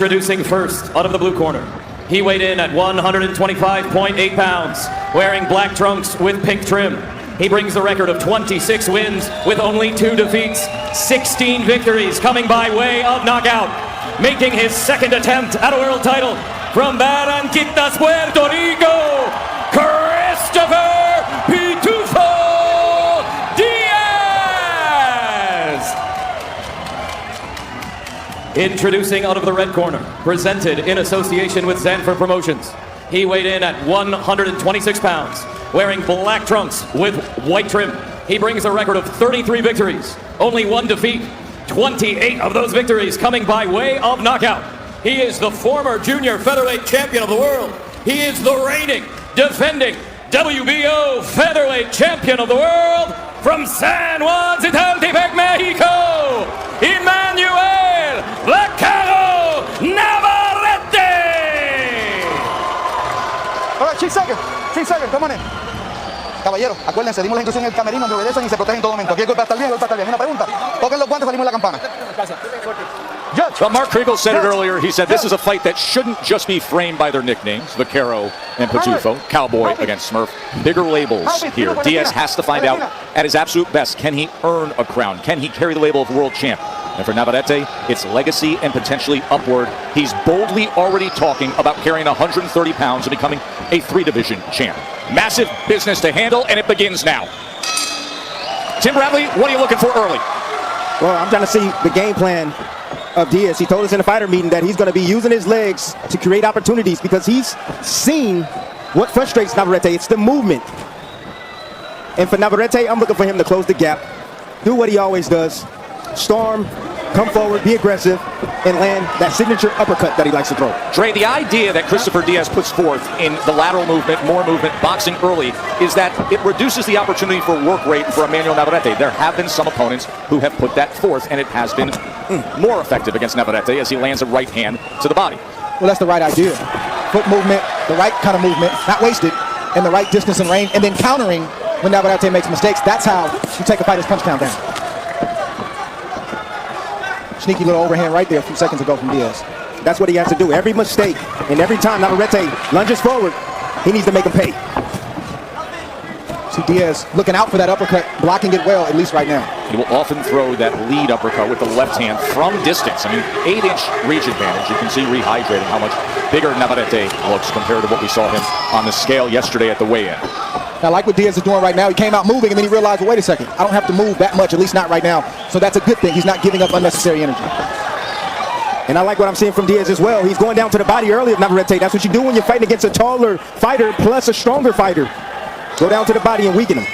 Introducing first, out of the blue corner. He weighed in at 125.8 pounds, wearing black trunks with pink trim. He brings the record of 26 wins with only 2 defeats, 16 victories coming by way of knockout. Making his second attempt at a world title from Barranquitas, Puerto Rico, Christopher Pitufo Diaz! Introducing out of the red corner, presented in association with Zanfer Promotions. He weighed in at 126 pounds, wearing black trunks with white trim. He brings a record of 33 victories, only 1 defeat, 28 of those victories coming by way of knockout. He is the former junior featherweight champion of the world. He is the reigning, defending WBO featherweight champion of the world from San Juan Zitaltepec, Mexico, Emmanuel Vaquero Navarrete! All right, 6 seconds, come on in. Caballero, acuérdense, dimos la instrucción en el camerino, me obedecen y se protegen en todo momento. Aquí el golpe está bien, el golpe está bien. Una pregunta, toquen los guantes, salimos de la campana. Well, Mark Rico said it earlier. He said this is a fight that shouldn't just be framed by their nicknames, Vaquero and Pitufo, Cowboy against Smurf. Bigger labels here. Diaz has to find out at his absolute best, can he earn a crown? Can he carry the label of world champ? And for Navarrete, it's legacy and potentially upward. He's boldly already talking about carrying 130 pounds and becoming a 3-division champ. Massive business to handle, and it begins now. Tim Bradley, what are you looking for early? Well, I'm trying to see the game plan of Diaz. He told us in the fighter meeting that he's going to be using his legs to create opportunities because he's seen what frustrates Navarrete. It's the movement. And for Navarrete, I'm looking for him to close the gap, do what he always does, storm, come forward, be aggressive, and land that signature uppercut that he likes to throw. Dre, the idea that Christopher Diaz puts forth in the lateral movement, more movement, boxing early, is that it reduces the opportunity for work rate for Emmanuel Navarrete. There have been some opponents who have put that forth, and it has been more effective against Navarrete as he lands a right hand to the body. Well, that's the right idea. Foot movement, the right kind of movement, not wasted, and the right distance and range, and then countering when Navarrete makes mistakes. That's how you take a fighter's punch count down. Sneaky little overhand right there a few seconds ago from Diaz. That's what he has to do. Every mistake and every time Navarrete lunges forward, he needs to make him pay. See Diaz looking out for that uppercut, blocking it well, at least right now. He will often throw that lead uppercut with the left hand from distance. I mean, 8-inch reach advantage. You can see rehydrating how much bigger Navarrete looks compared to what we saw him on the scale yesterday at the weigh-in. I like what Diaz is doing right now. He came out moving and then he realized, well, wait a second, I don't have to move that much, at least not right now. So that's a good thing. He's not giving up unnecessary energy. And I like what I'm seeing from Diaz as well. He's going down to the body early of Navarrete. That's what you do when you're fighting against a taller fighter plus a stronger fighter. Go down to the body and weaken him.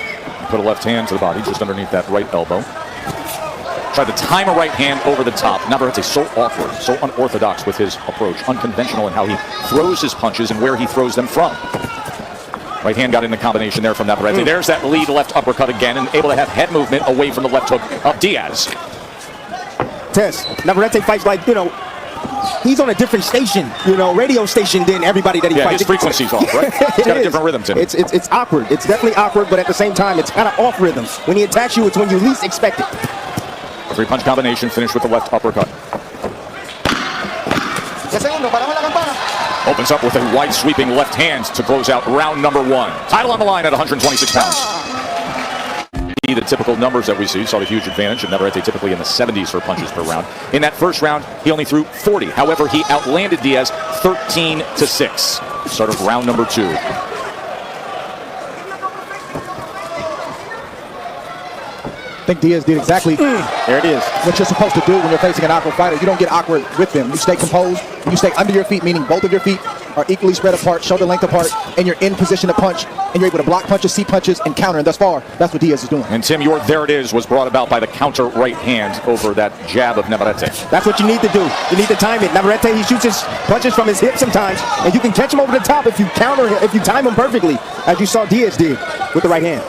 Put a left hand to the body just underneath that right elbow. Tried to time a right hand over the top. Navarrete so awkward, so unorthodox with his approach, unconventional in how he throws his punches and where he throws them from. Right hand got in the combination there from Navarrete. There's that lead left uppercut again and able to have head movement away from the left hook of Diaz. Tess, Navarrete fights like, he's on a different station, radio station than everybody that he fights. His frequency's off, right? He's got a different rhythm to him. It's awkward. It's definitely awkward, but at the same time, it's kind of off rhythm. When he attacks you, it's when you least expect it. 3-punch combination finished with the left uppercut. Opens up with a wide sweeping left hand to close out round number 1. Title on the line at 126 pounds. The typical numbers that we see, saw the huge advantage of Navarrete typically in the 70s for punches per round. In that first round, he only threw 40. However, he outlanded Diaz 13-6. Start of round number 2. I think Diaz did exactly there it is. What you're supposed to do when you're facing an awkward fighter. You don't get awkward with them. You stay composed. You stay under your feet, meaning both of your feet are equally spread apart, shoulder length apart, and you're in position to punch, and you're able to block punches, see punches, and counter. And thus far, that's what Diaz is doing. And Tim, your there it is was brought about by the counter right hand over that jab of Navarrete. That's what you need to do. You need to time it. Navarrete, he shoots his punches from his hip sometimes, and you can catch him over the top if you counter him, if you time him perfectly, as you saw Diaz did with the right hand.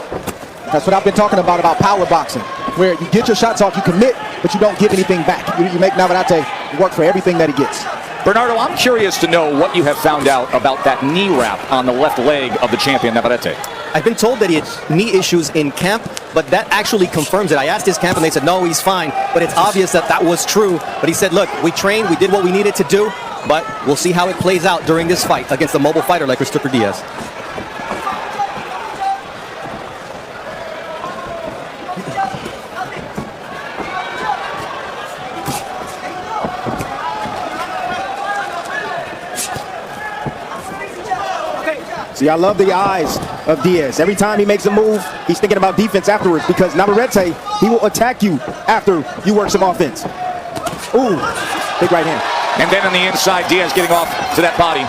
That's what I've been talking about power boxing, where you get your shots off, you commit, but you don't give anything back. You make Navarrete work for everything that he gets. Bernardo, I'm curious to know what you have found out about that knee wrap on the left leg of the champion Navarrete. I've been told that he had knee issues in camp, but that actually confirms it. I asked his camp and they said, no, he's fine. But it's obvious that that was true. But he said, look, we trained, we did what we needed to do. but we'll see how it plays out during this fight against a mobile fighter like Christopher Diaz. See, I love the eyes of Diaz. Every time he makes a move, he's thinking about defense afterwards, because Navarrete, he will attack you after you work some offense. Ooh, big right hand. And then on the inside, Diaz getting off to that body.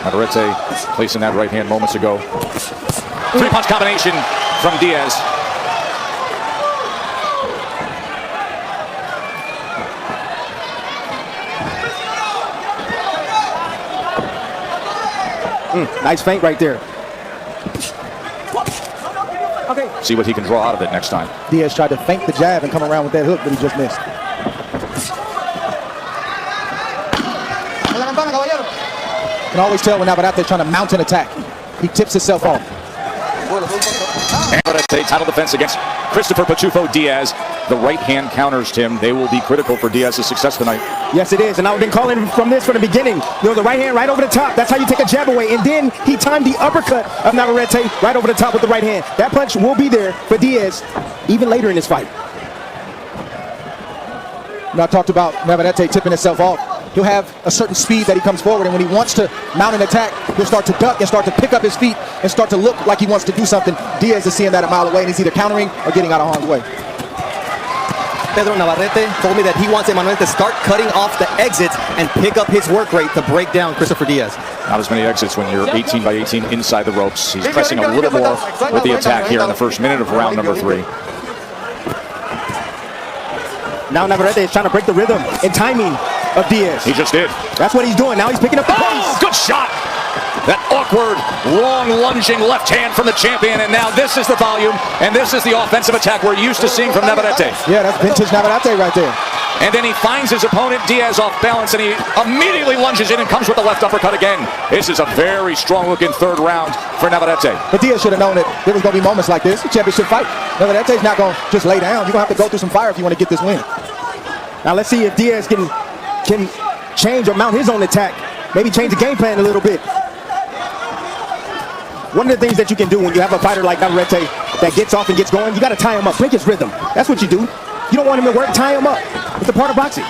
Navarrete placing that right hand moments ago. Three-punch combination from Diaz. Nice feint right there. See what he can draw out of it next time. Diaz tried to feint the jab and come around with that hook, but he just missed. You can always tell when Navarrete is trying to mount an attack. He tips himself off. Navarrete, title defense against Christopher Pitufo Diaz. The right hand counters, Tim. They will be critical for Diaz's success tonight. Yes, it is. And I've been calling from this from the beginning. You know, the right hand right over the top. That's how you take a jab away. And then he timed the uppercut of Navarrete right over the top with the right hand. That punch will be there for Diaz even later in this fight. You know, I talked about Navarrete tipping himself off. He'll have a certain speed that he comes forward, and when he wants to mount an attack, he'll start to duck and start to pick up his feet and start to look like he wants to do something. Diaz is seeing that a mile away, and he's either countering or getting out of harm's way. Pedro Navarrete told me that he wants Emmanuel to start cutting off the exits and pick up his work rate to break down Christopher Diaz. Not as many exits when you're 18 by 18 inside the ropes. He's pressing a little more with the attack here in the first minute of round number 3. Now Navarrete is trying to break the rhythm and timing of Diaz. He just did. That's what he's doing. Now he's picking up the pace. Good shot. That awkward, long lunging left hand from the champion, and now this is the volume, and this is the offensive attack we're used to seeing from Navarrete. Yeah, that's vintage Navarrete right there. And then he finds his opponent, Diaz, off balance, and he immediately lunges in and comes with the left uppercut again. This is a very strong-looking third round for Navarrete. But Diaz should have known that there was going to be moments like this. A championship fight. Navarrete's not going to just lay down. You're going to have to go through some fire if you want to get this win. Now let's see if Diaz can change or mount his own attack. Maybe change the game plan a little bit. One of the things that you can do when you have a fighter like Navarrete that gets off and gets going, you got to tie him up, break his rhythm. That's what you do. You don't want him to work, tie him up. It's a part of boxing.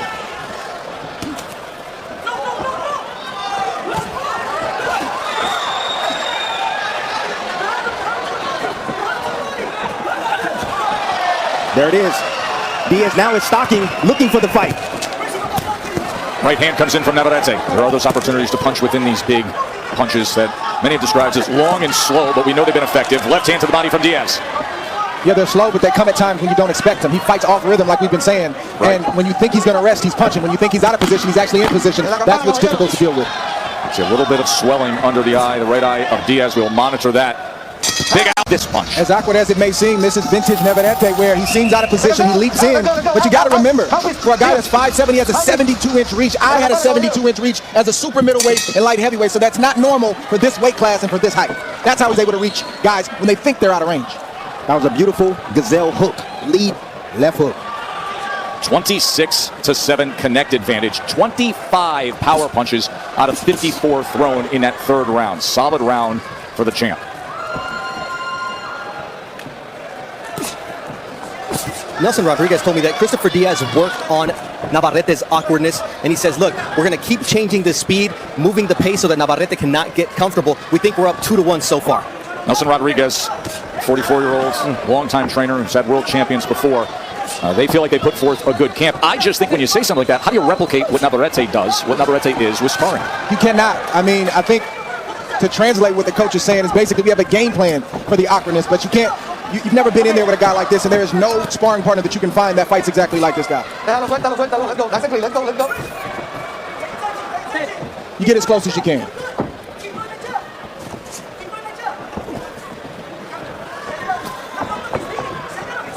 There it is. Diaz now is stalking, looking for the fight. Right hand comes in from Navarrete. There are those opportunities to punch within these big punches that many have described as long and slow, but we know they've been effective. Left hand to the body from Diaz. Yeah, they're slow, but they come at times when you don't expect them. He fights off rhythm, like we've been saying. Right. And when you think he's going to rest, he's punching. When you think he's out of position, he's actually in position. That's what's difficult to deal with. See a little bit of swelling under the eye, the right eye of Diaz. We'll monitor that. Big out this punch. As awkward as it may seem, this is vintage Navarrete, where he seems out of position, he leaps in. But you got to remember, for a guy that's 5'7", he has a 72-inch reach. I had a 72-inch reach as a super middleweight and light heavyweight, so that's not normal for this weight class and for this height. That's how he's able to reach guys when they think they're out of range. That was a beautiful gazelle hook, lead left hook. 26-7 connect advantage. 25 power punches out of 54 thrown in that third round. Solid round for the champ. Nelson Rodriguez told me that Christopher Diaz worked on Navarrete's awkwardness, and he says, look, we're going to keep changing the speed, moving the pace so that Navarrete cannot get comfortable. We think we're up 2-1 so far. Nelson Rodriguez, 44-year-old, longtime trainer who's had world champions before. They feel like they put forth a good camp. I just think when you say something like that, how do you replicate what Navarrete does, what Navarrete is with sparring? You cannot. I mean, I think to translate what the coach is saying is basically we have a game plan for the awkwardness, but you can't. You've never been in there with a guy like this, and there is no sparring partner that you can find that fights exactly like this guy. You get as close as you can.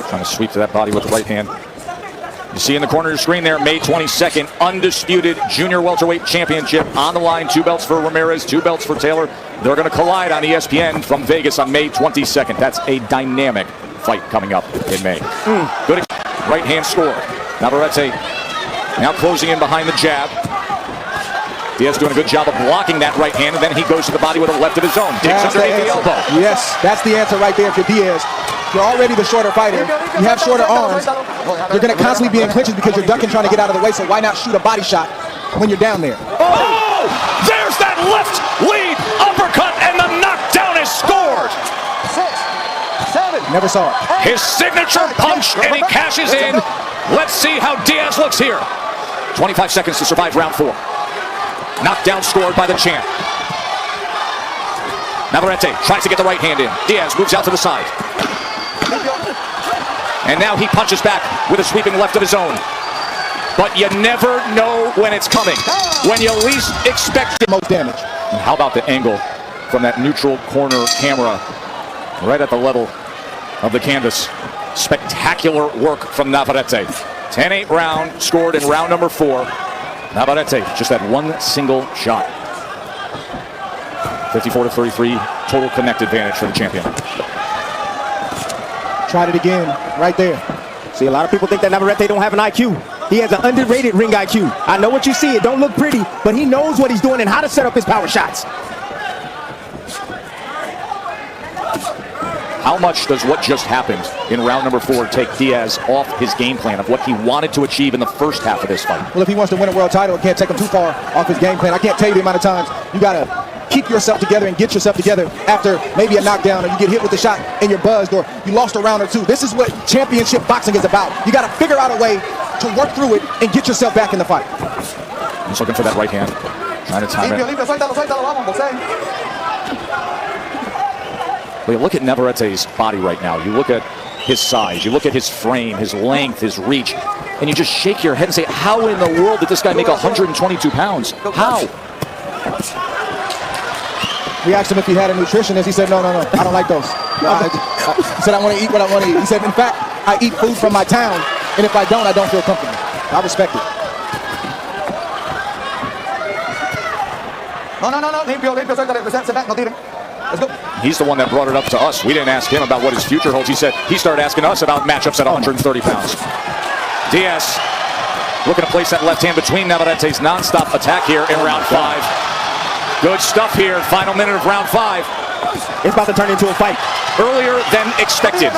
Trying to sweep to that body with the right hand. You see in the corner of your screen there, May 22nd, undisputed junior welterweight championship on the line. 2 belts for Ramirez, 2 belts for Taylor. They're going to collide on ESPN from Vegas on May 22nd. That's a dynamic fight coming up in May. Good right hand score. Navarrete now closing in behind the jab. Diaz doing a good job of blocking that right hand, and then he goes to the body with a left of his own. Digs underneath the elbow. Yes, that's the answer right there if you're Diaz. You're already the shorter fighter. You have shorter arms. You're going to constantly be in clinches because you're ducking trying to get out of the way, so why not shoot a body shot when you're down there? Oh! There's that left lead uppercut, and the knockdown is scored. 6, 7. Never saw it. His signature punch, and he cashes in. Let's see how Diaz looks here. 25 seconds to survive round 4. Knockdown scored by the champ. Navarrete tries to get the right hand in. Diaz moves out to the side. And now he punches back with a sweeping left of his own. But you never know when it's coming. When you least expect it. Most damage. And how about the angle from that neutral corner camera right at the level of the canvas? Spectacular work from Navarrete. 10-8 round scored in round number 4. Navarrete just had one single shot. 54-33 total connect advantage for the champion. Tried it again, right there. See, a lot of people think that Navarrete don't have an IQ. He has an underrated ring IQ. I know what you see. It don't look pretty, but he knows what he's doing and how to set up his power shots. How much does what just happened in round number 4 take Diaz off his game plan of what he wanted to achieve in the first half of this fight? Well, if he wants to win a world title, it can't take him too far off his game plan. I can't tell you the amount of times you got to keep yourself together and get yourself together after maybe a knockdown, or you get hit with a shot and you're buzzed, or you lost a round or two. This is what championship boxing is about. You got to figure out a way to work through it and get yourself back in the fight. He's looking for that right hand, trying to time it. Well, you look at Navarrete's body right now. You look at his size, you look at his frame, his length, his reach, and you just shake your head and say, how in the world did this guy make 122 pounds? How? We asked him if he had a nutritionist. He said, no, I don't like those. He said, I want to eat what I want to eat. He said, in fact, I eat food from my town, and if I don't feel comfortable. I respect it. No. Limpio. Sit back, no tiren. Let's go. He's the one that brought it up to us. We didn't ask him about what his future holds. He started asking us about matchups at 130 pounds. Diaz looking to place that left hand between Navarrete's non-stop attack here in round 5. Good stuff here. Final minute of round 5. It's about to turn into a fight. Earlier than expected.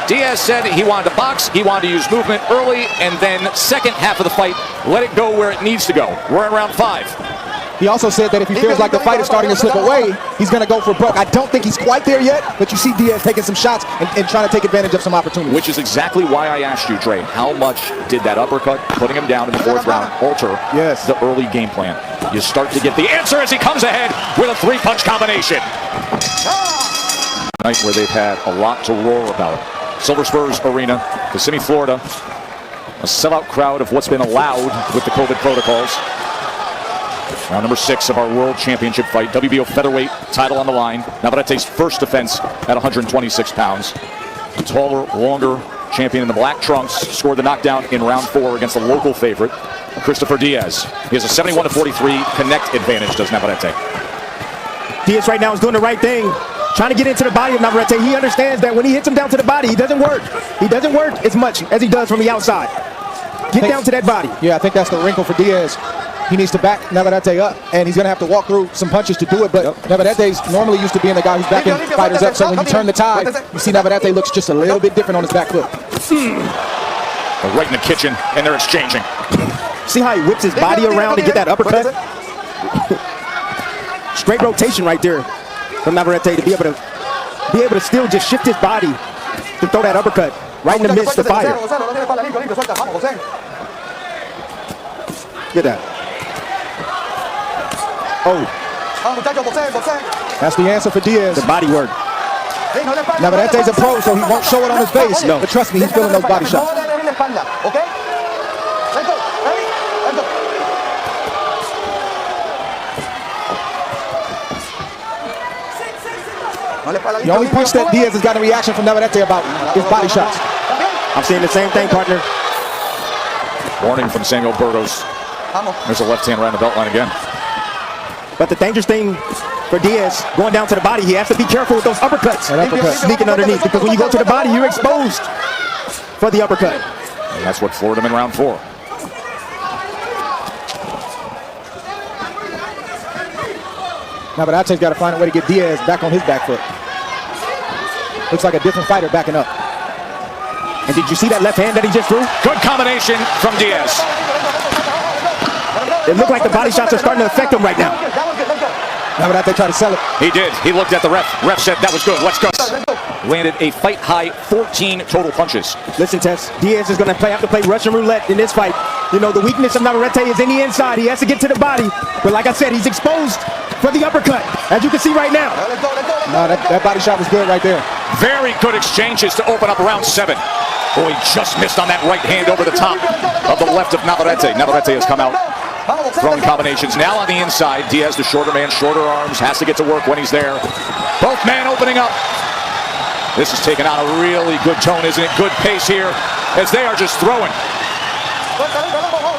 Diaz said he wanted to box, he wanted to use movement early, and then second half of the fight, let it go where it needs to go. We're in round 5. He also said that if he feels like the fight is starting to slip away, he's going to go for broke. I don't think he's quite there yet, but you see Diaz taking some shots and trying to take advantage of some opportunities. Which is exactly why I asked you, Dre, how much did that uppercut, putting him down in the 4th round, alter the early game plan? You start to get the answer as he comes ahead with a 3-punch combination. Night where they've had a lot to roar about. Silver Spurs Arena, Kissimmee, Florida. A sellout crowd of what's been allowed with the COVID protocols. Round number 6 of our World Championship fight. WBO featherweight title on the line. Navarrete's first defense at 126 pounds. A taller, longer champion in the black trunks scored the knockdown in round 4 against the local favorite, Christopher Diaz. He has a 71-43 connect advantage, does Navarrete. Diaz right now is doing the right thing, trying to get into the body of Navarrete. He understands that when he hits him down to the body, he doesn't work. He doesn't work as much as he does from the outside. Get down to that body. Yeah, I think that's the wrinkle for Diaz. He needs to back Navarrete up, and he's going to have to walk through some punches to do it, but Navarrete's normally used to being the guy who's backing fighters up, so when you turn the tide, you see Navarrete looks just a little bit different on his back foot. They're right in the kitchen, and they're exchanging. See how he whips his body around to get that uppercut? Straight rotation right there from Navarrete to be able to still just shift his body to throw that uppercut right in the midst of fire. Get that. Oh. That's the answer for Diaz. The body work. Navarrete's a pro, so he won't show it on his face. No. But trust me, he's feeling those body shots. The only punch that Diaz has gotten a reaction from Navarrete about is body shots. I'm seeing the same thing, partner. Warning from Samuel Burgos. There's a left hand around the belt line again. But the dangerous thing for Diaz, going down to the body, he has to be careful with those uppercuts. Sneaking underneath, because when you go to the body, you're exposed for the uppercut. And that's what floored him in round 4. Navarrete's got to find a way to get Diaz back on his back foot. Looks like a different fighter backing up. And did you see that left hand that he just threw? Good combination from Diaz. It looked like the body shots are starting to affect him right now. Navarrete tried to sell it. He did. He looked at the ref. Ref said that was good. Let's go. Landed a fight-high 14 total punches. Listen, Tess, Diaz is going to have to play Russian roulette in this fight. You know, the weakness of Navarrete is in the inside. He has to get to the body. But like I said, he's exposed for the uppercut, as you can see right now. No, that body shot was good right there. Very good exchanges to open up round 7. Oh, he just missed on that right hand over the top of the left of Navarrete. Navarrete has come out throwing combinations. Now on the inside, Diaz, the shorter man, shorter arms, has to get to work when he's there. Both men opening up. This is taking on a really good tone, isn't it? Good pace here as they are just throwing.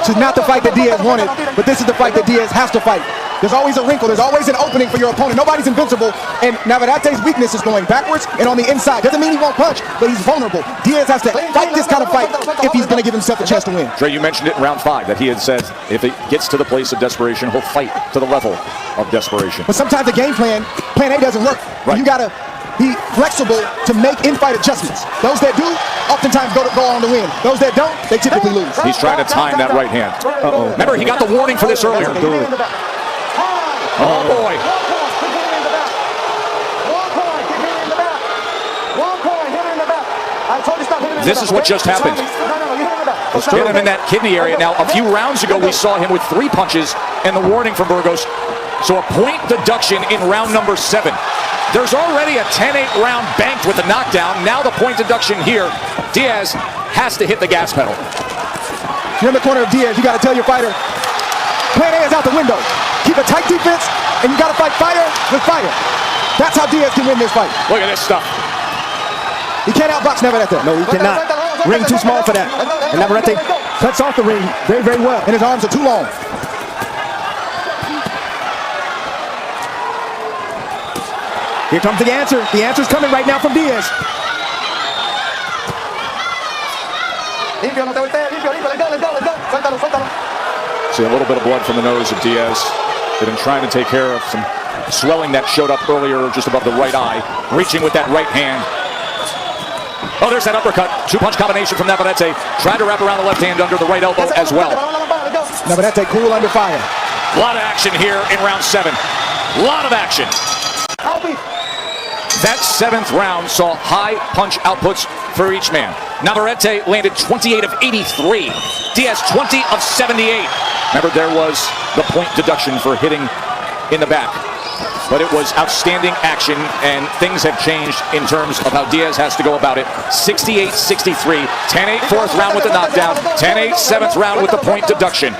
This is not the fight that Diaz wanted, but this is the fight that Diaz has to fight. There's always a wrinkle. There's always an opening for your opponent. Nobody's invincible, and Navarrete's weakness is going backwards and on the inside. Doesn't mean he won't punch, but he's vulnerable. Diaz has to fight this kind of fight if he's going to give himself a chance to win. Dre, you mentioned it in round 5 that he had said if it gets to the place of desperation, he'll fight to the level of desperation. But sometimes the game plan A doesn't work. Right. You got to be flexible to make in-fight adjustments. Those that do, oftentimes go on to win. Those that don't, they typically lose. He's trying to time that right hand. Uh-oh. Remember, he got the warning for this earlier. Oh, boy. This is what just happened. Hit him in that kidney area. Now, a few rounds ago, we saw him with 3 punches and the warning from Burgos. So a point deduction in round number 7. There's already a 10-8 round banked with the knockdown. Now the point deduction here. Diaz has to hit the gas pedal. You're in the corner of Diaz. You got to tell your fighter, plan A is out the window. Keep a tight defense, and you got to fight fire with fire. That's how Diaz can win this fight. Look at this stuff. He can't outbox Navarrete. No, he cannot. Ring too small for that. And Navarrete cuts off the ring very, very well. And his arms are too long. Here comes the answer. The answer's coming right now from Diaz. See a little bit of blood from the nose of Diaz. They've been trying to take care of some swelling that showed up earlier just above the right eye. Reaching with that right hand. Oh, there's that uppercut. 2-punch combination from Navarrete. Tried to wrap around the left hand under the right elbow as well. Navarrete cool under fire. A lot of action here in round 7. A lot of action. That 7th round saw high punch outputs for each man. Navarrete landed 28 of 83. Diaz 20 of 78. Remember, there was the point deduction for hitting in the back. But it was outstanding action, and things have changed in terms of how Diaz has to go about it. 68-63, 10-8 4th round with the knockdown, 10-8 7th round with the point deduction.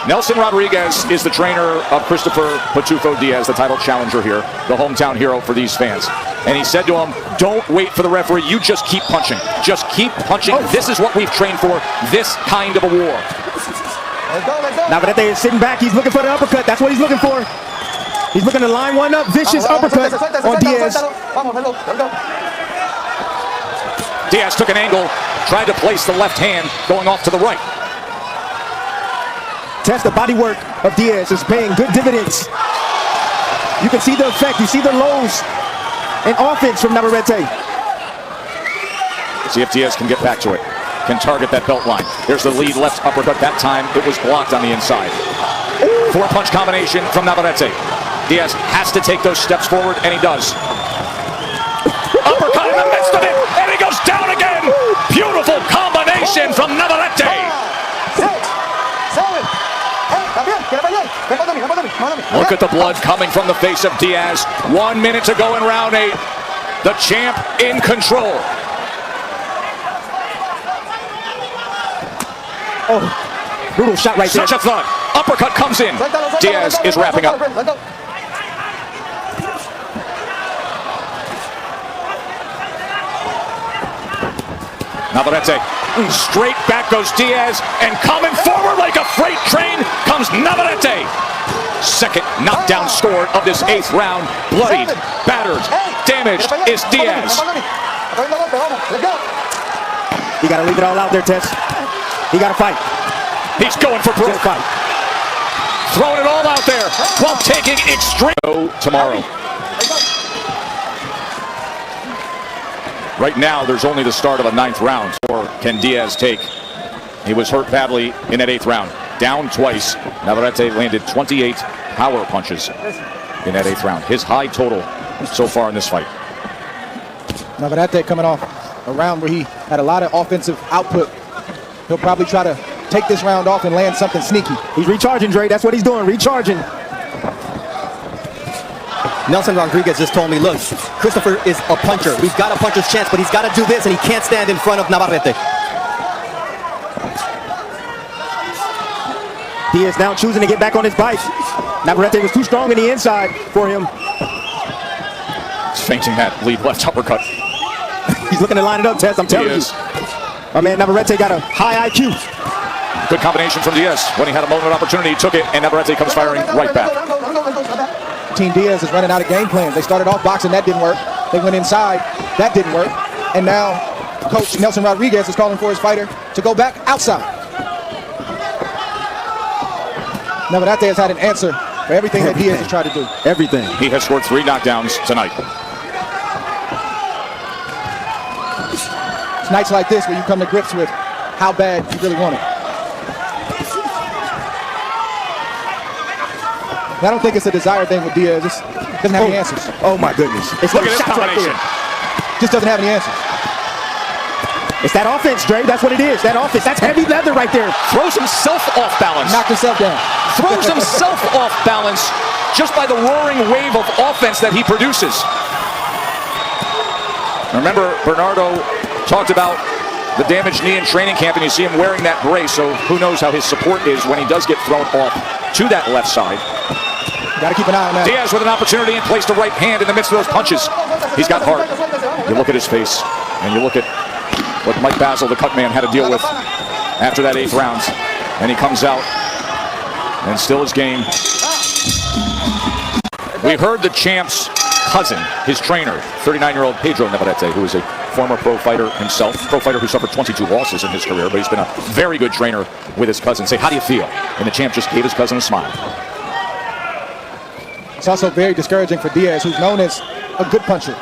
Nelson Rodriguez is the trainer of Christopher Pitufo Diaz, the title challenger here, the hometown hero for these fans. And he said to him, don't wait for the referee, you just keep punching. Just keep punching. This is what we've trained for, this kind of a war. Navarrete is sitting back, he's looking for the uppercut, that's what he's looking for. He's looking to line one up, vicious uppercut on Diaz. Diaz took an angle, tried to place the left hand, going off to the right. Test the body work of Diaz is paying good dividends. You can see the effect, you see the lows and offense from Navarrete. See if Diaz can get back to it. Can target that belt line. Here's the lead left uppercut. That time it was blocked on the inside. 4-punch combination from Navarrete. Diaz has to take those steps forward, and he does. Uppercut in the midst of it, and he goes down again. Beautiful combination from Navarrete. Look at the blood coming from the face of Diaz. 1 minute to go in round 8. The champ in control. Oh, brutal shot right there. Such a thud. Uppercut comes in. Diaz is wrapping up. Navarrete. Straight back goes Diaz, and coming forward like a freight train comes Navarrete. Second knockdown scored of this 8th round. Bloodied, battered, damaged is Diaz. You gotta leave it all out there, Tess. He gotta fight. He's going for broke. Throwing it all out there while taking extreme. Tomorrow. Right now, there's only the start of a 9th round. Or can Diaz take? He was hurt badly in that 8th round. Down twice. Navarrete landed 28 power punches in that 8th round. His high total so far in this fight. Navarrete coming off a round where he had a lot of offensive output. He'll probably try to take this round off and land something sneaky. He's recharging, Dre. That's what he's doing, recharging. Nelson Rodriguez just told me, look, Christopher is a puncher. We've got a puncher's chance, but he's got to do this, and he can't stand in front of Navarrete. Diaz now choosing to get back on his bike. Navarrete was too strong in the inside for him. He's feinting that lead left uppercut. He's looking to line it up, Tess, I'm telling you. My man Navarrete got a high IQ. Good combination from Diaz. When he had a moment of opportunity, he took it, and Navarrete comes firing right back. Team Diaz is running out of game plans. They started off boxing, that didn't work. They went inside, that didn't work. And now Coach Nelson Rodriguez is calling for his fighter to go back outside. Navarrete has had an answer for everything that Diaz has tried to do. Everything. He has scored 3 knockdowns tonight. It's nights like this where you come to grips with how bad you really want it. I don't think it's a desire thing with Diaz. It doesn't have any answers. Oh my goodness. It's Look at this combination. Just doesn't have any answers. It's that offense, Dre. That's what it is. That offense. That's heavy leather right there. Throws himself off balance. Knocked himself down. Throws himself off balance just by the roaring wave of offense that he produces. Remember, Bernardo talked about the damaged knee in training camp, and you see him wearing that brace, so who knows how his support is when he does get thrown off to that left side. Got to keep an eye on that. Diaz with an opportunity and placed a right hand in the midst of those punches. He's got heart. You look at his face, and you look at what Mike Basil, the cut man, had to deal with after that 8th round. And he comes out and still is game. We heard the champ's cousin, his trainer, 39-year-old Pedro Navarrete, who is a former pro fighter himself, pro fighter who suffered 22 losses in his career, but he's been a very good trainer with his cousin. Say, how do you feel? And the champ just gave his cousin a smile. It's also very discouraging for Diaz, who's known as a good puncher.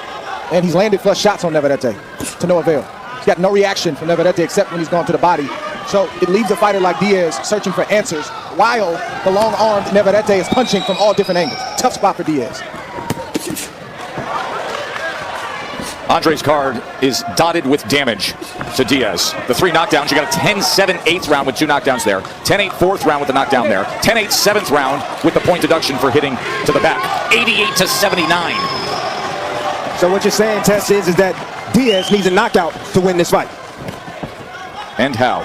And he's landed flush shots on Navarrete to no avail. He's got no reaction from Navarrete except when he's gone to the body. So it leaves a fighter like Diaz searching for answers while the long-armed Navarrete is punching from all different angles. Tough spot for Diaz. Andre's card is dotted with damage to Diaz. The 3 knockdowns, you got a 10-7 8th round with 2 knockdowns there. 10-8 4th round with the knockdown there. 10-8 7th round with the point deduction for hitting to the back. 88-79. So what you're saying, Tess, is that Diaz needs a knockout to win this fight. And how?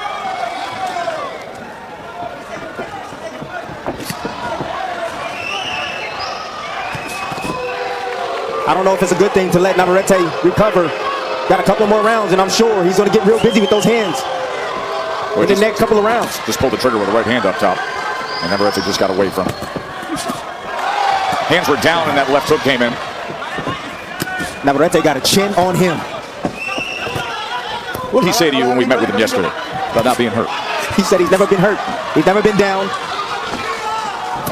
I don't know if it's a good thing to let Navarrete recover. Got a couple more rounds, and I'm sure he's going to get real busy with those hands in the next couple of rounds. Just pulled the trigger with the right hand up top, and Navarrete just got away from it. Hands were down, and that left hook came in. Navarrete got a chin on him. What did he say to you when we met with him yesterday about not being hurt? He said he's never been hurt. He's never been down.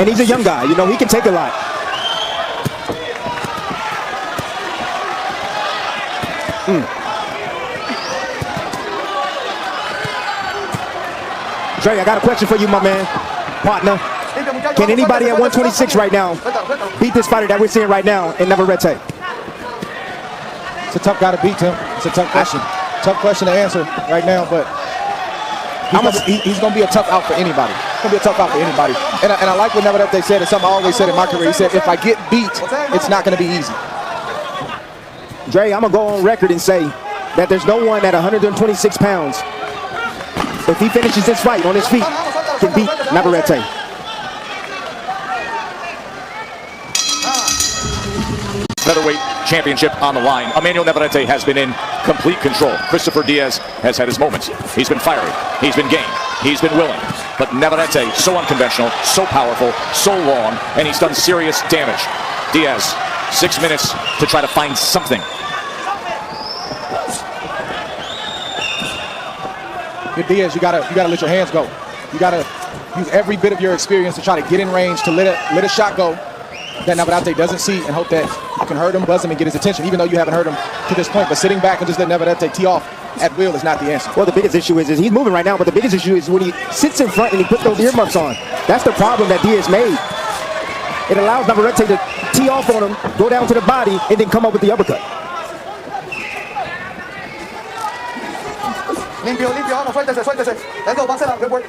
And he's a young guy. You know, he can take a lot. Dre, I got a question for you, my man, partner. Can anybody at 126 right now beat this fighter that we're seeing right now in Navarrete? It's a tough guy to beat, Tim. It's a tough question. Tough question to answer right now, but he's going to be a tough out for anybody. He's going to be a tough out for anybody. And I like what Navarrete said. It's something I always said in my career. He said, if I get beat, it's not going to be easy. Dre, I'm going to go on record and say that there's no one at 126 pounds, if he finishes this fight on his feet, can beat Navarrete. Featherweight championship on the line. Emmanuel Navarrete has been in complete control. Christopher Diaz has had his moments. He's been fiery. He's been game. He's been willing. But Navarrete, so unconventional, so powerful, so long, and he's done serious damage. Diaz, 6 minutes to try to find something. Good Diaz, you gotta let your hands go. You got to use every bit of your experience to try to get in range, to let a shot go that Navarrete doesn't see, and hope that you can hurt him, buzz him, and get his attention, even though you haven't hurt him to this point. But sitting back and just let Navarrete tee off at will is not the answer. Well, the biggest issue is he's moving right now, but the biggest issue is when he sits in front and he puts those earmuffs on. That's the problem that Diaz made. It allows Navarrete to tee off on him, go down to the body, and then come up with the uppercut. Limpio, limpio, vamos, suéltese, suéltese. Let's go, pásela, good work.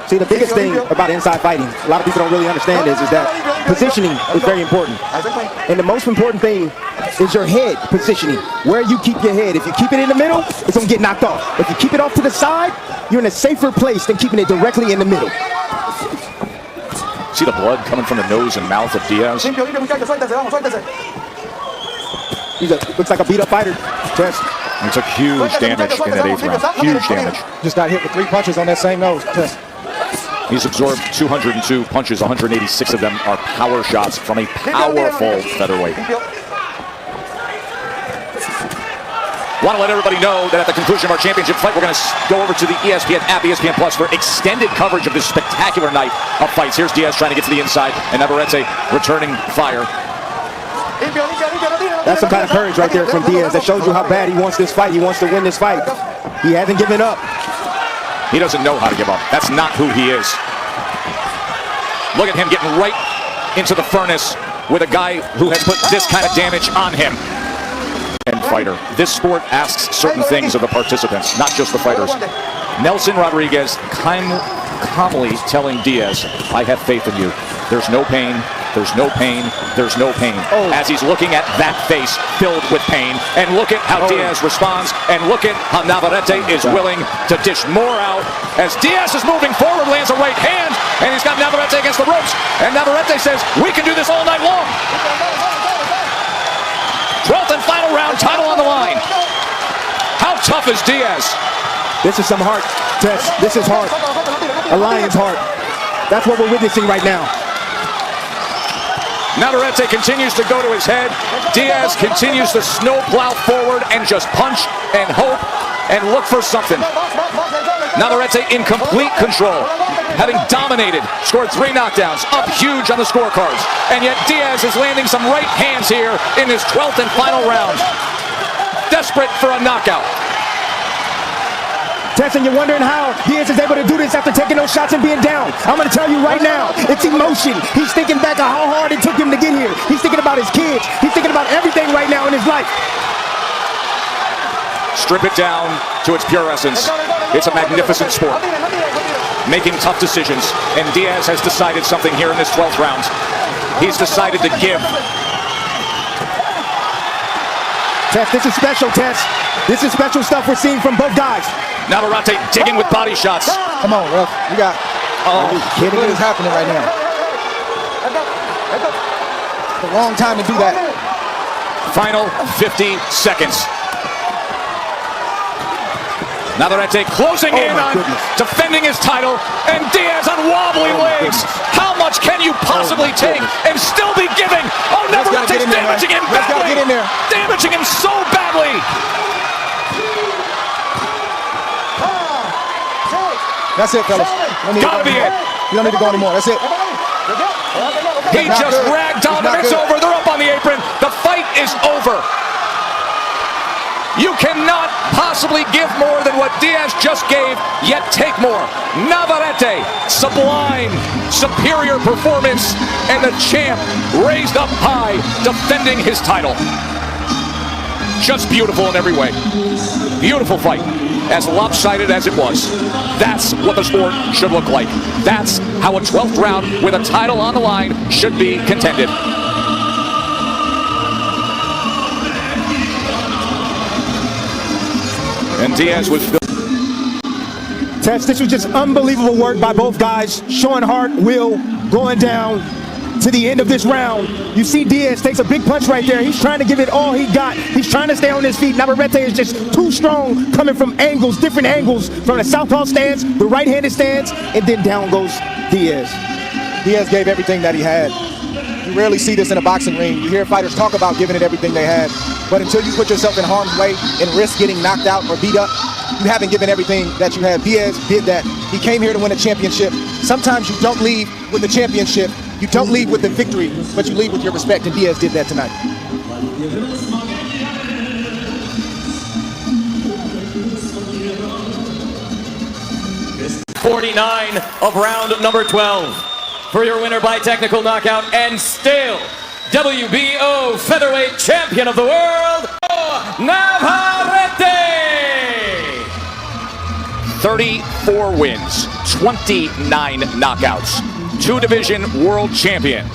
See, the biggest thing about inside fighting, a lot of people don't really understand is that positioning is very important. And the most important thing is your head positioning, where you keep your head. If you keep it in the middle, it's going to get knocked off. If you keep it off to the side, you're in a safer place than keeping it directly in the middle. See the blood coming from the nose and mouth of Diaz? Limpio, limpio, muchachos, suéltese, vamos, suéltese. Looks like a beat-up fighter. Test. He took huge damage in that 8th round. Huge damage. Just got hit with 3 punches on that same nose. Test. He's absorbed 202 punches, 186 of them are power shots from a powerful featherweight. Want to let everybody know that at the conclusion of our championship fight, we're going to go over to the ESPN app, ESPN Plus, for extended coverage of this spectacular night of fights. Here's Diaz trying to get to the inside, and Navarrete returning fire. That's some kind of courage right there from Diaz. That shows you how bad he wants this fight. He wants to win this fight. He hasn't given up. He doesn't know how to give up. That's not who he is. Look at him getting right into the furnace with a guy who has put this kind of damage on him. And fighter. This sport asks certain things of the participants, not just the fighters. Nelson Rodriguez calmly telling Diaz, I have faith in you. There's no pain. There's no pain. There's no pain. As he's looking at that face filled with pain. And look at how Diaz responds. And look at how Navarrete is willing to dish more out. As Diaz is moving forward, lands a right hand. And he's got Navarrete against the ropes. And Navarrete says, we can do this all night long. 12th and final round, title on the line. How tough is Diaz? This is some heart, Tess. This is heart. A lion's heart. That's what we're witnessing right now. Navarrete continues to go to his head. Diaz continues to snowplow forward and just punch and hope and look for something. Navarrete in complete control, having dominated, scored 3 knockdowns, up huge on the scorecards. And yet Diaz is landing some right hands here in his 12th and final round. Desperate for a knockout. Tess, and you're wondering how Diaz is able to do this after taking those shots and being down. I'm going to tell you right now, it's emotion. He's thinking back on how hard it took him to get here. He's thinking about his kids. He's thinking about everything right now in his life. Strip it down to its pure essence. It's a magnificent sport. Making tough decisions, and Diaz has decided something here in this 12th round. He's decided to give. Tess, this is special, Tess. This is special stuff we're seeing from both guys. Navarrete digging with body shots. Come on, ref. You got. Oh, kidding What me? is happening right now? The wrong time to do that. Final 50 seconds. Navarrete closing in on defending his title, and Diaz on wobbly legs. How much can you possibly take and still be giving? Oh, Navarrete's damaging him badly. Get in there. Damaging him so badly. That's it, fellas. Gotta be it. You don't need to go anymore. That's it. He just ragdolled him. It's over. They're up on the apron. The fight is over. You cannot possibly give more than what Diaz just gave, yet take more. Navarrete, sublime, superior performance, and the champ raised up high, defending his title. Just beautiful in every way. Beautiful fight. As lopsided as it was. That's what the sport should look like. That's how a 12th round with a title on the line should be contended. And Diaz was... Tess, this was just unbelievable work by both guys. Showing heart, will, going down. to the end of this round. You see Diaz takes a big punch right there. He's trying to give it all he got. He's trying to stay on his feet. Navarrete is just too strong, coming from angles, different angles, from the southpaw stance, the right-handed stance, and then down goes Diaz. Diaz gave everything that he had. You rarely see this in a boxing ring. You hear fighters talk about giving it everything they had, but until you put yourself in harm's way and risk getting knocked out or beat up, you haven't given everything that you have. Diaz did that. He came here to win a championship. Sometimes you don't leave with the championship. You don't leave with the victory, but you leave with your respect, and Diaz did that tonight. #49 of round number 12. For your winner by technical knockout and still WBO featherweight champion of the world, Navarrete! 34 wins, 29 knockouts. Two-division world champion.